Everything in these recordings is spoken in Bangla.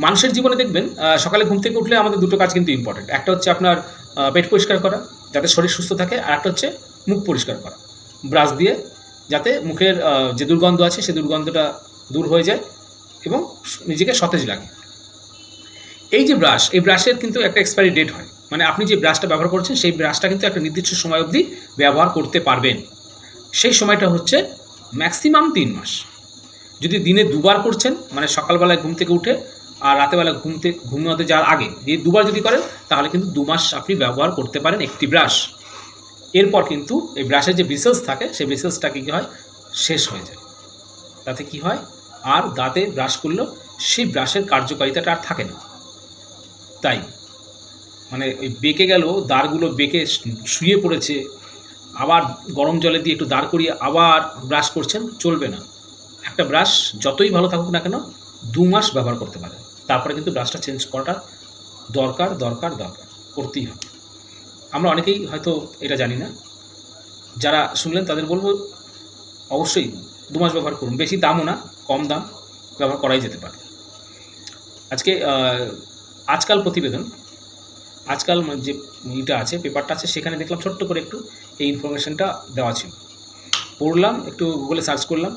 মানুষের জীবনে দেখবেন সকালে ঘুম থেকে উঠলে আমাদের দুটো কাজ কিন্তু ইম্পর্টেন্ট। একটা হচ্ছে আপনার পেট পরিষ্কার করা, যাতে শরীর সুস্থ থাকে, আর একটা হচ্ছে মুখ পরিষ্কার করা ব্রাশ দিয়ে, যাতে মুখের যে দুর্গন্ধ আছে সেই দুর্গন্ধটা দূর হয়ে যায় এবং নিজেকে সতেজ লাগে। এই যে ব্রাশ, এই ব্রাশের কিন্তু একটা এক্সপায়ারি ডেট হয়, মানে আপনি যে ব্রাশটা ব্যবহার করছেন সেই ব্রাশটা কিন্তু একটা নির্দিষ্ট সময় অবধি ব্যবহার করতে পারবেন। সেই সময়টা হচ্ছে ম্যাক্সিমাম 3 মাস। যদি দিনে দুবার করছেন, মানে সকালবেলায় ঘুম থেকে উঠে আর রাতেবেলা ঘুমাতে যাওয়ার আগে, এই দুবার যদি করেন তাহলে কিন্তু 2 মাস আপনি ব্যবহার করতে পারেন একটি ব্রাশ। এরপর কিন্তু এই ব্রাশের যে ব্রিসেলস থাকে সেই ব্রিসেলসটাকে কী হয়, শেষ হয়ে যায়। তাতে কি হয়, আর দাঁতে ব্রাশ করলেও সেই ব্রাশের কার্যকারিতাটা আর থাকে না। তাই মানে ওই বেঁকে গেল, দাঁড়গুলো বেঁকে শুয়ে পড়েছে, আবার গরম জলে দিয়ে একটু দাঁড় করিয়ে আবার ব্রাশ করছেন, চলবে না। একটা ব্রাশ যতই ভালো থাকুক না কেন 2 মাস ব্যবহার করতে পারেন, তারপরে কিন্তু ব্রাশটা চেঞ্জ করাটা দরকার দরকার দরকার, করতেই হবে। আমরা অনেকেই হয়তো এটা জানি না, যারা শুনলেন তাদের বলবো অবশ্যই 2 মাস ব্যবহার করুন। বেশি দামও না, কম দাম, ব্যবহার করাই যেতে পারে। আজকে আজকাল প্রতিবেদন, আজকাল যে ইটা আছে, পেপারটা আছে, সেখানে দেখলাম ছোট্ট করে একটু এই ইনফরমেশনটা দেওয়া ছিল, পড়লাম, একটু গুগলে সার্চ করলাম,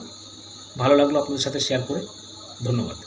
ভালো লাগলো আপনাদের সাথে শেয়ার করে। ধন্যবাদ।